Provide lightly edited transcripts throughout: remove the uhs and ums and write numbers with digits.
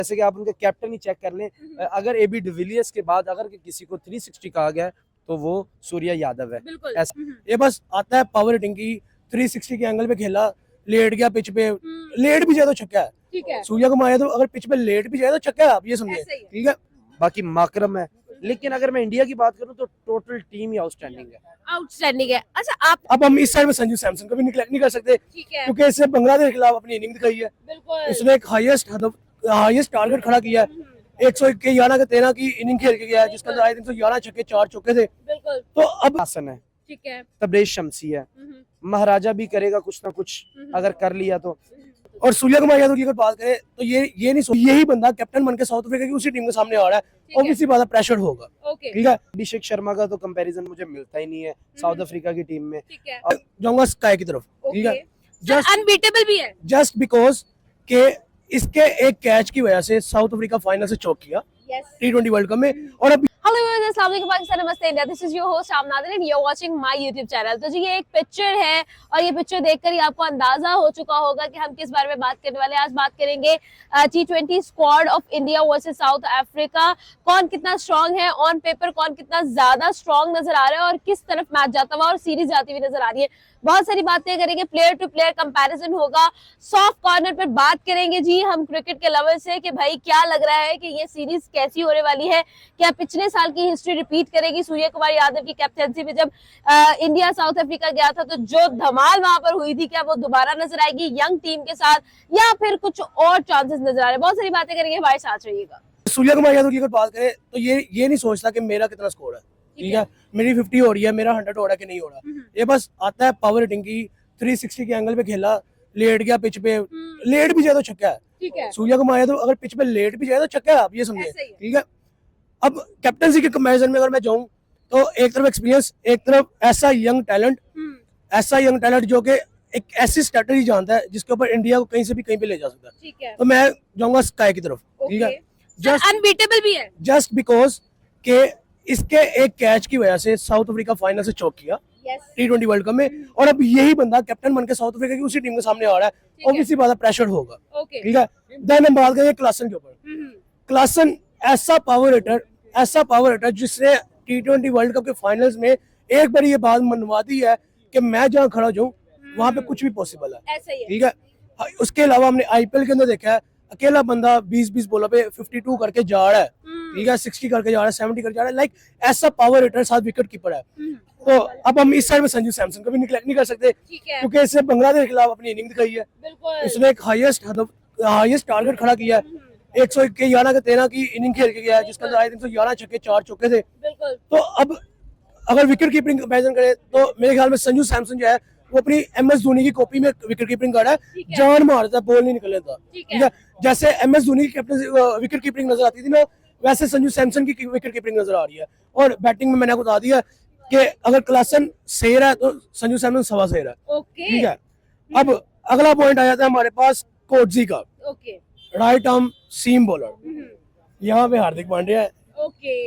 जैसे कि आप उनके कैप्टन ही चेक कर लें, अगर एबी डिविलियर्स के बाद अगर किसी को 360 कहा गया है तो वो सूर्या यादव है। ऐसा ये बस आता है पावर हिटिंग की, 360 के एंगल पे खेला, लेट गया पिच पे, लेट भी जाए तो छक्का है। सूर्या को मारे तो अगर पिच पे लेट भी जाए तो छक्का है, आप ये समझे, ठीक है। बाकी माकरम है, लेकिन अगर मैं इंडिया की बात करूं तो टोटल टीम ही आउटस्टैंडिंग है। अच्छा, आप अब हम इस साइड में संजू सैमसन को भी निगलेक्ट नहीं कर सकते, क्योंकि इससे बांग्लादेश के खिलाफ अपनी इनिंग दिखाई है। इसने एक हाईएस्ट टारगेट खड़ा किया है, 111 के 13 की इनिंग खेल के गया है, जिसके अंदर 311 छक्के 4 चौके थे। तो अब आसन है, तबरेज शमसी है, महाराजा भी करेगा कुछ ना कुछ अगर कर लिया तो। और सूर्या कुमार यादव की अगर बात करें तो ये नहीं, यही बंदा कैप्टन बन के साउथ अफ्रीका की उसी टीम के सामने आ रहा है, ऑब्वियसली बात प्रेशर होगा, ठीक है। अभिषेक शर्मा का तो कंपैरिजन मुझे मिलता ही नहीं है साउथ अफ्रीका की टीम में। जाऊंगा स्काई की तरफ, ठीक है, जस्ट अनबीटेबल भी है, जस्ट बिकॉज के इसके एक कैच की वजह से साउथ अफ्रीका फाइनल से चौक किया T20 वर्ल्ड कप में। और अब हेलो एवरीवन, अस्सलाम वालेकुम, पाकिस्तान, नमस्ते India, this is your host Shamnadar and you are watching my YouTube channel. तो जी ये एक पिक्चर है और ये पिक्चर देखकर ही आपको अंदाजा हो चुका होगा कि हम किस बारे में बात करने वाले हैं। आज बात करेंगे T20 squad of India versus south Africa. कौन कितना स्ट्रांग है, ऑन पेपर कौन कितना ज्यादा स्ट्रांग नजर आ रहा है और किस तरफ मैच जाता हुआ और सीरीज जाती हुई नजर आ रही है। बहुत सारी बातें करेंगे, प्लेयर टू प्लेयर कंपैरिजन होगा, सॉफ्ट कॉर्नर पर बात करेंगे जी हम क्रिकेट के लवर से कि भाई क्या लग रहा है कि ये सीरीज कैसी होने वाली है, क्या पिछले साल की हिस्ट्री रिपीट करेगी। सूर्य कुमार यादव की कैप्टनसी में जब इंडिया साउथ अफ्रीका गया था तो जो धमाल वहां पर हुई थी, क्या वो दोबारा नजर आएगी यंग टीम के साथ या फिर कुछ और चांसेस नजर आ रहे हैं। बहुत सारी बातें करेंगे, हमारे साथ रहिएगा। सूर्या कुमार यादव की अगर बात करें तो ये नहीं सोचता कि मेरा कितना स्कोर है, ठीक है, मेरी 50 हो रही है, मेरा 100 हो रहा है कि नहीं हो रहा। ये बस आता है पावर हिटिंग की, 360 के एंगल पे खेला, लेट गया पिच पे, लेट भी जाए तो छक्का है। सूर्या कुमार यादव अगर पिच पे लेट भी जाए तो छक्का है, आप ये समझे, ठीक है। अब कैप्टनसी के कंपैरिजन में अगर मैं जाऊं तो एक तरफ एक्सपीरियंस, एक तरफ ऐसा यंग टैलेंट जो कि एक ऐसी स्ट्रेटजी जानता है जिसके ऊपर इंडिया को कहीं से भी कहीं पे ले जा सकता है। तो मैं जाऊंगा स्काई की तरफ, ठीक है, जस्ट अनबीटेबल भी है, जस्ट बिकॉज के इसके एक कैच की वजह से साउथ अफ्रीका फाइनल से चौक किया T20 वर्ल्ड कप में। और अब यही बंदा कैप्टन बनके साउथ अफ्रीका की उसी टीम के सामने आ रहा है, ऑब्वियसली बात प्रेशर होगा, ठीक है। देन हम बात करेंगे क्लासन के ऊपर। क्लासन ऐसा पावर हिटर जिसने T20 वर्ल्ड कप के फाइनल्स में एक बार ये बात मनवा दी है कि मैं जहाँ खड़ा हूँ वहां पे कुछ भी पॉसिबल है, ठीक है। उसके अलावा हमने IPL के अंदर देखा है, अकेला बंदा 20 बॉलों पे 52 करके जा रहा है, ठीक है, 60 करके जा रहा है, 70 करके जा रहा है, लाइक ऐसा पावर हिटर, साथ विकेट कीपर है। तो अब हम इस साइड में संजू सैमसन को भी निगलेक्ट नहीं कर सकते, क्योंकि इससे बांग्लादेश के खिलाफ अपनी इनिंग दिखाई है। इसने एक हाईएस्ट टारगेट खड़ा किया है, 111 के 13 की इनिंग खेल के गया है, जिसके अंदर 311 छक्के 4 चौके थे। तो अब अगर विकेट कीपिंग कंपैरिजन करें तो मेरे ख्याल में संजू सैमसन जो है वो अपनी MS धोनी की कॉपी में विकेट कीपिंग कर रहा है, जान मारता है, बॉल नहीं निकल लेता, ठीक है। जैसे MS धोनी की कैप्टन विकेट कीपिंग नजर आती थी ना, वैसे संजू सैमसन की विकेट कीपिंग नजर आ रही है। और बैटिंग में मैंने आपको बता दिया कि अगर क्लासन शेर है तो संजू सैमसन सवा शेर है, ठीक है। अब अगला पॉइंट आ जाता है हमारे पास कोटजी का, राइट आर्म सीम बॉलर। यहाँ पे हार्दिक पांड्या है,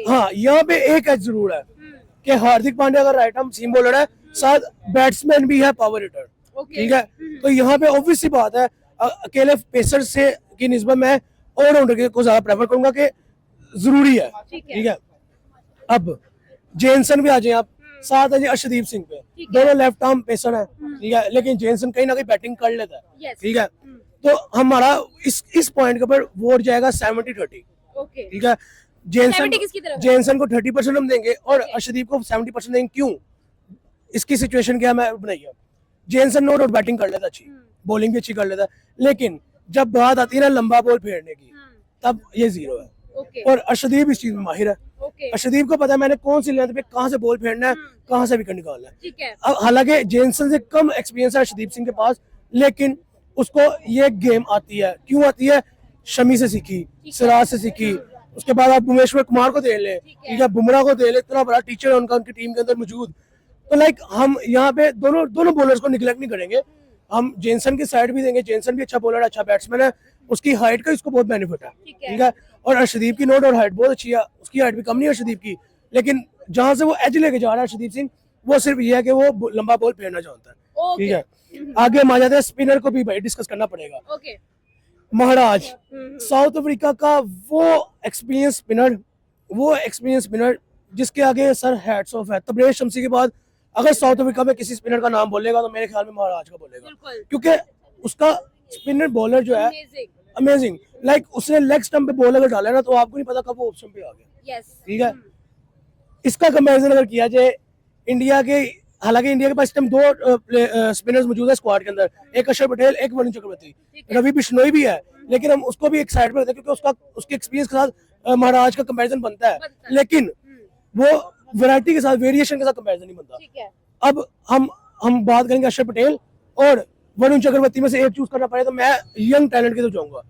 हाँ, यहाँ पे एक एज जरूर है कि हार्दिक पांड्या अगर राइट आर्म सीम बॉलर है, साथ बैट्समैन भी है पावर हिटर, ठीक है। तो यहाँ पे ऑब्वियसली बात है, अकेले पेसर से की निस्बत मैं ऑलराउंडर को ज्यादा प्रेफर करूंगा कि जरूरी है, ठीक है। अब जेनसन भी आ जाए आप, साथ है अर्शदीप सिंह पे, दोनों लेफ्ट आर्म पेसर है, ठीक है, लेकिन जेनसन कहीं ना कहीं बैटिंग कर लेता है, ठीक है। तो हमारा इस पॉइंट के ऊपर वोट जाएगा 70-30, ठीक है। जेनसन को 30% हम देंगे और अर्शदीप को 70% देंगे। क्यों? इसकी सिचुएशन क्या मैं बनाइए, जेनसन नो डाउट बैटिंग कर लेता, अच्छी बॉलिंग भी अच्छी कर लेता, लेकिन जब बात आती है ना लंबा बॉल फेरने की, तब ये जीरो है। और अर्शदीप इस चीज में माहिर है, अर्शदीप को पता है मैंने कौन सी लेंथ पे कहां से बॉल फेरना है, कहां से विकेट निकालना है। अब हालांकि जेनसन से कम एक्सपीरियंस है अर्शदीप सिंह के पास, लेकिन उसको ये गेम आती है। क्यों आती है? शमी से सीखी, सिराज से सीखी, उसके बाद आप भुवनेश्वर कुमार को दे ले, ठीक है, बुमराह को दे ले, इतना बड़ा टीचर है उनका उनकी टीम के अंदर मौजूद। तो लाइक हम यहाँ पे दोनों बॉलर्स को निगलेक्ट नहीं करेंगे, हम जेनसन की साइड भी देंगे। जेनसन भी अच्छा बॉलर है, अच्छा बैट्समैन है, उसकी हाइट का इसको बहुत बेनिफिट है, ठीक है। और अर्शदीप की नोट और हाइट बहुत अच्छी है, उसकी हाइट भी कम नहीं है अर्शदीप की, लेकिन जहां से वो एज लेके जा रहा है अर्शदीप सिंह, वो सिर्फ ये है कि वो लंबा बॉल फेरना चाहता है, ठीक है। आगे हम आ जाते हैं, स्पिनर को भी भाई डिस्कस करना पड़ेगा। महाराज साउथ अफ्रीका का वो एक्सपीरियंस स्पिनर जिसके आगे सर हैट्स ऑफ है। तबरेज शम्सी के बाद अगर साउथ अफ्रीका में किसी स्पिनर का नाम बोलेगा तो मेरे ख्याल में महाराज का बोलेगा, क्योंकि उसका स्पिनर बॉलर जो है अमेजिंग। लाइक उसने लेग स्टंप पे बॉल अगर डाला ना तो आपको नहीं पता कब वो ऑप्शन पे आ गया। ठीक है, इसका कंपैरिजन अगर किया जाए इंडिया के, हालांकि इंडिया के पास इस टाइम दो स्पिनर्स मौजूद है स्क्वाड के अंदर, एक अक्षर पटेल, एक वरुण चक्रवर्ती, रवि बिश्नोई भी है, लेकिन हम उसको भी एक साइड पर रखते हैं क्योंकि उसके एक्सपीरियंस के साथ महाराज का कंपैरिजन बनता है, लेकिन वो वैरायटी के साथ, वेरिएशन के साथ कंपैरिजन नहीं बनता। अब हम बात करेंगे अक्षर पटेल और वरुण चक्रवर्ती में से एक चूज करना पड़े तो मैं यंग टैलेंट की तरफ जाऊंगा,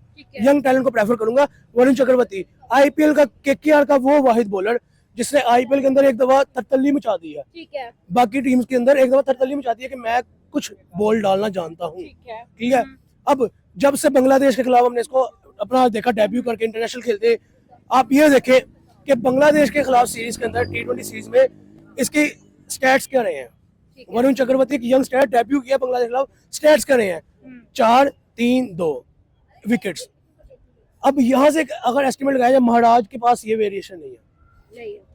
यंग टैलेंट को प्रेफर करूंगा। वरुण चक्रवर्ती आईपीएल का केकेआर का वो वाहिद बॉलर जिसने आईपीएल के अंदर एक दफा तरतल्ली मचा दी है, बाकी टीम्स के अंदर एक दफा तरतल्ली मचा दी है कि मैं कुछ बॉल डालना जानता हूँ। ठीक है, अब जब से बांग्लादेश के खिलाफ हमने इसको अपना देखा डेब्यू करके इंटरनेशनल खेलते, आप ये देखें कि बांग्लादेश के खिलाफ सीरीज के अंदर T20 सीरीज में इसकी स्टैट्स क्या रहे हैं। वरुण चक्रवर्ती की यंग स्टैट डेब्यू किया बांग्लादेश के खिलाफ, स्टैट्स क्या रहे हैं 4-3-2 विकेट्स। अब यहाँ से अगर एस्टिमेट लगाया जाए महाराज के पास ये वेरिएशन नहीं है,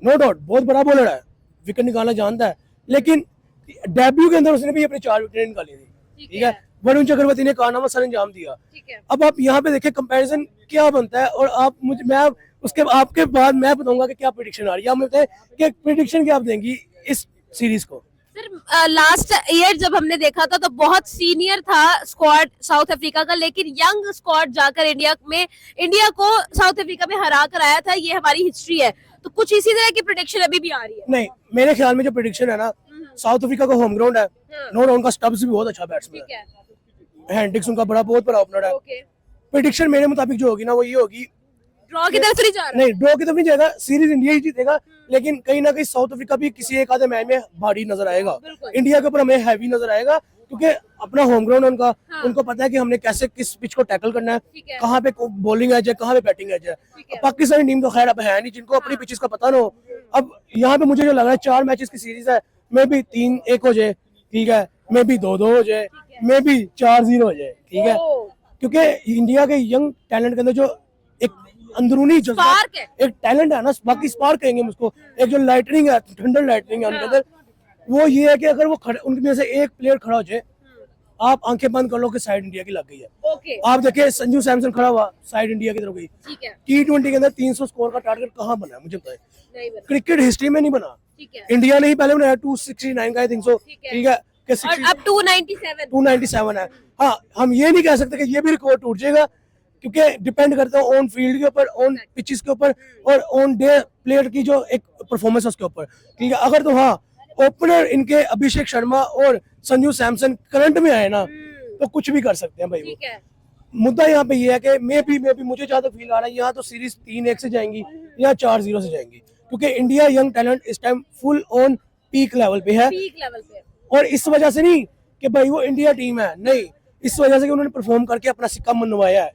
नो डाउट बहुत बड़ा बॉलर है, विकेट निकालना जानता है, लेकिन डेब्यू के अंदर उसने भी अपनी 4 विकेट निकाली थी। ठीक है, वरुण चक्रवर्ती ने कारनामा सर अंजाम दिया। अब आप यहाँ पे देखें कंपैरिजन क्या बनता है, और मैं उसके आपके बाद मैं बताऊंगा कि क्या प्रेडिक्शन आ रही है। आप बताएं कि प्रेडिक्शन क्या आप देंगी इस सीरीज को। सर लास्ट ईयर जब हमने देखा था तो बहुत सीनियर था स्क्वाड साउथ अफ्रीका का, लेकिन यंग स्क्वाड जाकर इंडिया को साउथ अफ्रीका में हरा कर आया था, ये हमारी हिस्ट्री है। तो कुछ इसी तरह की प्रेडिक्शन अभी भी आ रही है। नहीं, मेरे ख्याल में जो प्रेडिक्शन है ना, साउथ अफ्रीका का होम ग्राउंड है, नो डाउट उनका स्टब्स भी बहुत अच्छा बैट्समैन है, हेंड्रिक्स उनका बहुत बड़ा ओपनर है। प्रेडिक्शन मेरे मुताबिक जो होगी ना वो ये होगी, ड्रॉ की तरफ तो नहीं जा रहा, नहीं ड्रॉ की तरफ नहीं जाएगा, सीरीज इंडिया ही जीतेगा, लेकिन कहीं ना कहीं साउथ अफ्रीका भी किसी एक आधे मैच में भारी नजर आएगा, इंडिया के ऊपर हमें हैवी नजर आएगा, क्योंकि अपना होम ग्राउंड है उनका। उनको पता है कि हमने कैसे किस पिच को टैकल करना है, कहाँ पे बॉलिंग एज है, कहाँ पे बैटिंग एज है। पाकिस्तानी टीम तो खैर अब है नहीं जिनको अपनी पिचेस का पता ना हो। अब यहाँ पे मुझे जो लग रहा है 4 मैचेस की सीरीज है, मे भी 3-1 हो जाए, ठीक है, मे भी 2-2 हो जाए, मे भी 4-0 हो जाए। ठीक है, क्योंकि इंडिया के यंग टैलेंट के अंदर जो एक अंदरूनी एक टैलेंट है ना, बाकी स्पार्क कहेंगे उसको, एक जो लाइटनिंग है, थंडर लाइटनिंग है उनके अंदर, वो ये है कि अगर वो उनके में से एक प्लेयर खड़ा हो जाए, आप आंखें बंद कर लो कि साइड इंडिया की लग गई है। आप देखिए संजू सैमसन खड़ा हुआ, साइड इंडिया की तरफ गई। T20 के अंदर 300 स्कोर का टारगेट कहाँ बना है मुझे बताएं, क्रिकेट हिस्ट्री में नहीं बना। इंडिया ने ही पहले बनाया 269 का, आई थिंक सो। ठीक है, और अब 297 है। हाँ, हम ये नहीं कह सकते कि ये भी रिकॉर्ड टूट जाएगा, क्योंकि डिपेंड करता है ऑन फील्ड के ऊपर, ऑन पिचेस के ऊपर, और ऑन डे प्लेयर की जो एक परफॉर्मेंस है उसके ऊपर। ठीक है, अगर तो हाँ ओपनर इनके अभिषेक शर्मा और संजू सैमसन करंट में आए ना तो कुछ भी कर सकते हैं भाई। वो मुद्दा यहाँ पे ये है कि मे भी मुझे जहाँ तक फील आ रहा है यहाँ तो सीरीज 3-1 से जाएंगी या 4-0 से जाएंगी, क्योंकि इंडिया यंग टैलेंट इस time full on peak level पे है। और इस वजह से नहीं कि भाई वो इंडिया टीम है, नहीं, इस वजह से कि उन्होंने परफॉर्म करके अपना सिक्का मनवाया है।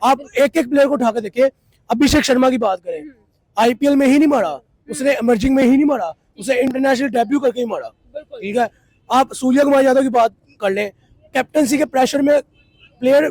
आप एक एक प्लेयर को उठा के देखिए, अभिषेक शर्मा की बात करें, आईपीएल में ही नहीं मारा उसने, इमर्जिंग में ही नहीं मारा उसे, इंटरनेशनल डेब्यू करके ही मारा। ठीक है, आप सूर्य कुमार यादव की बात कर लें, कैप्टनसी के प्रेशर में प्लेयर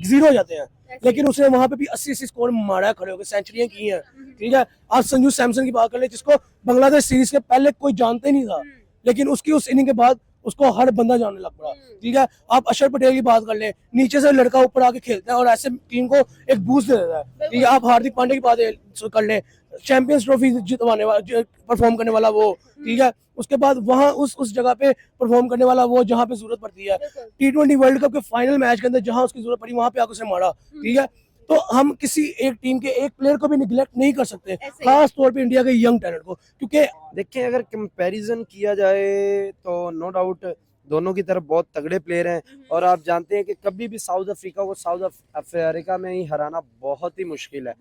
0 हो जाते हैं, लेकिन उसने वहां पे भी 80 स्कोर मारा है, खड़े होकर सेंचुरियां की हैं। ठीक है, आप संजू सैमसन की बात कर लें, जिसको बांग्लादेश सीरीज के पहले कोई जानते नहीं था, लेकिन उसकी उस इनिंग के बाद उसको हर बंदा जानने लग पड़ा। ठीक है, आप अक्षर पटेल की बात कर लें, नीचे से लड़का ऊपर आके खेलता है और ऐसे टीम को एक बूस्ट दे देता है। ठीक है, आप हार्दिक पांड्या की बात कर लें, चैंपियंस ट्रॉफी जितवाने वाला, परफॉर्म करने वाला वो। ठीक है, उसके बाद वहां उस जगह पे परफॉर्म करने वाला वो जहां पे जरूरत पड़ती है, T20 वर्ल्ड कप के फाइनल मैच के अंदर जहां उसकी जरूरत पड़ी वहां पे आकर उसे मारा। ठीक है, तो हम किसी एक टीम के एक प्लेयर को भी निगलेक्ट नहीं कर सकते, खास तौर पे इंडिया के यंग टैलेंट को, क्योंकि देखिए अगर कंपैरिजन किया जाए तो नो डाउट दोनों की तरफ बहुत तगड़े प्लेयर हैं, और आप जानते हैं कि कभी भी साउथ अफ्रीका को साउथ अफ्रीका में ही हराना बहुत ही मुश्किल है।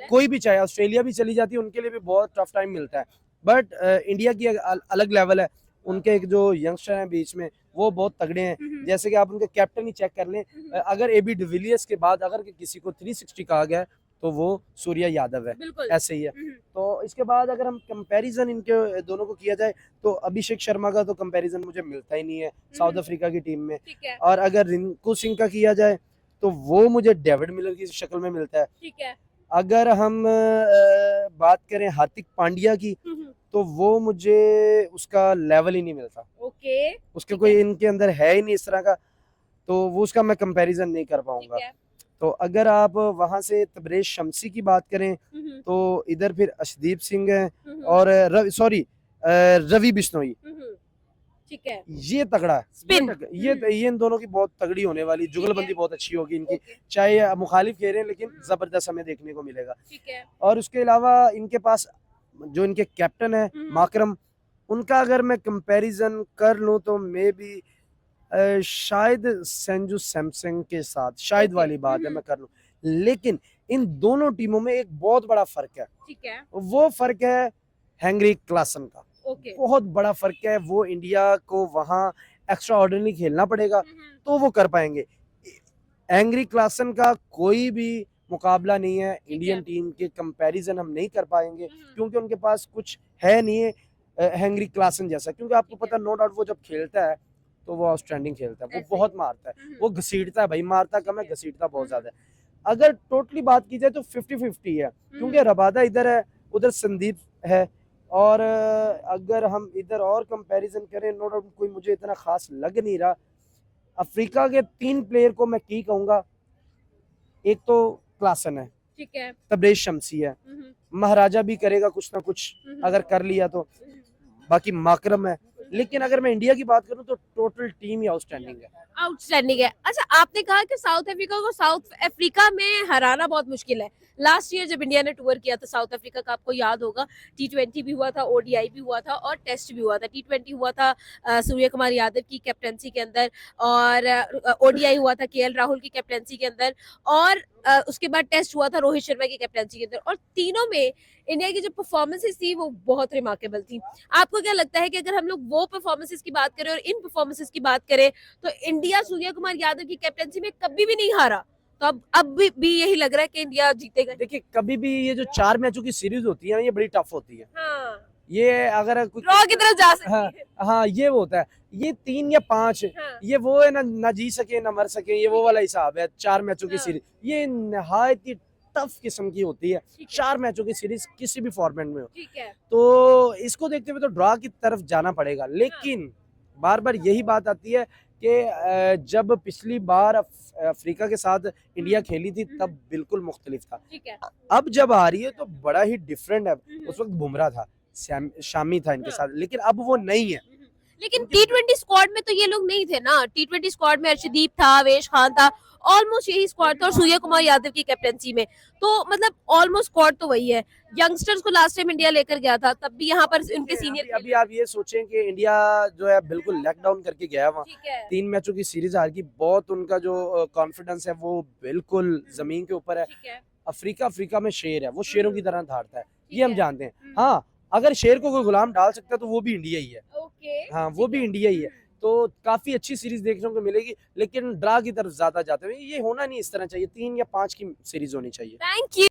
कोई भी, चाहे ऑस्ट्रेलिया भी चली जाती है उनके लिए भी बहुत टफ टाइम मिलता है, बट इंडिया की अलग लेवल है, उनके एक जो यंगस्टर हैं बीच में वो बहुत तगड़े हैं। जैसे कि आप उनके कैप्टन ही चेक कर लें, अगर AB डिविलियर्स के बाद अगर किसी को 360 कहा गया तो वो सूर्या यादव है, ऐसे ही है। तो इसके बाद अगर हम कंपैरिजन इनके दोनों को किया जाए तो अभिषेक शर्मा का तो कंपैरिजन मुझे मिलता ही नहीं है साउथ अफ्रीका की टीम में। और अगर रिंकू सिंह का किया जाए तो वो मुझे डेविड मिलर की शक्ल में मिलता है। ठीक है। अगर हम बात करें हार्दिक पांड्या की, तो वो मुझे उसका लेवल ही नहीं मिलता। ओके। उसके ठीक कोई है। इनके अंदर है ही नहीं इस तरह का, तो वो उसका मैं कंपैरिजन नहीं कर ठीक पाऊंगा। है। तो अगर आप वहां से तबरेज शम्सी की बात करें, तो इधर फिर अर्शदीप सिंह है और रवि बिश्नोई। ठीक है। ये तगड़ा है, Spin. ये इन दोनों की बहुत तगड़ी होने वाली, जुगलबंदी बहुत अच्छी होगी इनकी। ओके। चाहे मुखालिफ कह रहे हैं, लेकिन जबरदस्त हमें देखने को मिलेगा। ठीक है। और उसके अलावा इनके पास जो इनके कैप्टन है माकरम, उनका अगर मैं कंपैरिजन कर लूं तो मे बी शायद संजू सैमसंग के साथ, शायद ओके। वाली बात है, मैं कर लूं। लेकिन इन दोनों टीमों में एक बहुत बड़ा फर्क है। ठीक है। वो फर्क है हेनरिक क्लासन का। ओके। बहुत बड़ा फर्क है। वो इंडिया को वहां एक्स्ट्रा ऑर्डिनरी खेलना पड़ेगा तो वो कर पाएंगे। हेनरिक क्लासन का कोई भी मुकाबला नहीं है इंडियन टीम के, कंपैरिजन हम नहीं कर पाएंगे, क्योंकि उनके पास कुछ है नहीं है हेनरिक क्लासन जैसा। क्योंकि आपको पता, नो डाउट, वो जब खेलता है तो वो आउटस्टैंडिंग खेलता है, वो बहुत मारता है, वो घसीटता है भाई, मारता कम है, घसीटता बहुत ज्यादा है। अगर टोटली बात की जाए तो 50-50 है, क्योंकि रबादा इधर है, उधर संदीप है। और अगर हम इधर और कंपैरिजन करें, नो डाउट कोई मुझे इतना खास लग नहीं रहा। अफ्रीका के 3 प्लेयर को मैं की कहूंगा, एक तो क्लासन है, ठीक है। तबरेज शम्सी है, महाराजा भी करेगा कुछ ना कुछ अगर कर लिया तो, बाकी माकरम है। लेकिन अगर मैं इंडिया की बात करूं तो टोटल टीम ही आउटस्टैंडिंग है। आउटस्टैंडिंग है। अच्छा, आपने कहा कि साउथ अफ्रीका को साउथ अफ्रीका में हराना बहुत मुश्किल है। लास्ट ईयर जब इंडिया ने टूर किया था साउथ अफ्रीका का, आपको याद होगा, T20 भी हुआ था, ODI भी हुआ था और टेस्ट भी हुआ था। T20 हुआ था सूर्य कुमार यादव की कैप्टनसी के अंदर, और ODI हुआ था KL राहुल की कैप्टनसी के अंदर, और उसके बाद टेस्ट हुआ था रोहित शर्मा की कैप्टनसी के अंदर। और तीनों में इंडिया की जो परफॉर्मेंसेस थी वो बहुत रिमार्केबल थी। आपको क्या लगता है कि अगर हम लोग वो परफॉर्मेंसेस की बात करें और इन परफॉर्मेंसेस की बात करें, तो इंडिया सूर्य कुमार यादव की कैप्टनसी में कभी भी नहीं हारा, तो अब भी यही लग रहा है कि इंडिया जीतेगा? देखिए, कभी भी ये जो 4 मैचों की सीरीज होती है ना, ये बड़ी टफ होती है। हाँ, ये अगर ड्रॉ की तरफ जा सकती हाँ, है। हाँ, ये वो होता है। ये 3 या 5, हाँ, ये वो है ना जी सके ना मर सके, ये वो वाला हिसाब है 4 मैचों की हाँ। सीरीज। ये नहायत ही टफ किस्म की होती है, ठीक है। 4 मैचों की सीरीज किसी भी फॉर्मेट में हो। ठीक है। तो इसको देखते हुए तो ड्रॉ की तरफ जाना पड़ेगा। लेकिन बार बार यही बात आती है कि जब पिछली बार अफ्रीका के साथ इंडिया खेली थी तब बिल्कुल मुख्तलिफ था। ठीक है। अब जब आ रही है तो बड़ा ही डिफरेंट है। उस वक्त बुमराह था, शामी था इनके साथ, लेकिन अब वो नहीं है। लेकिन T20 स्क्वाड में तो ये लोग नहीं थे ना। T20 स्क्वाड में अर्शदीप था, आवेश खान था, ऑलमोस्ट यही स्क्वाड था, और सूर्य कुमार यादव की कैप्टनसी में, तो मतलब ऑलमोस्ट स्क्वाड तो वही है। यंगस्टर्स को लास्ट टाइम इंडिया लेकर गया था, तब भी यहाँ पर उनके सीनियर। अभी आप ये सोचें कि इंडिया जो है बिल्कुल लैक डाउन करके गया वहाँ, ठीक है। 3 मैचों की सीरीज हार की, बहुत उनका जो कॉन्फिडेंस है वो बिल्कुल जमीन के ऊपर है। ठीक है। अफ्रीका में शेर है, वो शेरों की तरह धारता है, ठीक ये हम है। जानते हैं। हाँ, अगर शेर को कोई गुलाम डाल सकता है तो वो भी इंडिया ही है। ओके। हाँ, वो भी इंडिया ही है। तो काफी अच्छी सीरीज देखने को मिलेगी, लेकिन ड्रा की तरफ ज्यादा जाते हुए ये होना नहीं इस तरह चाहिए। 3 या 5 की सीरीज होनी चाहिए। Thank you.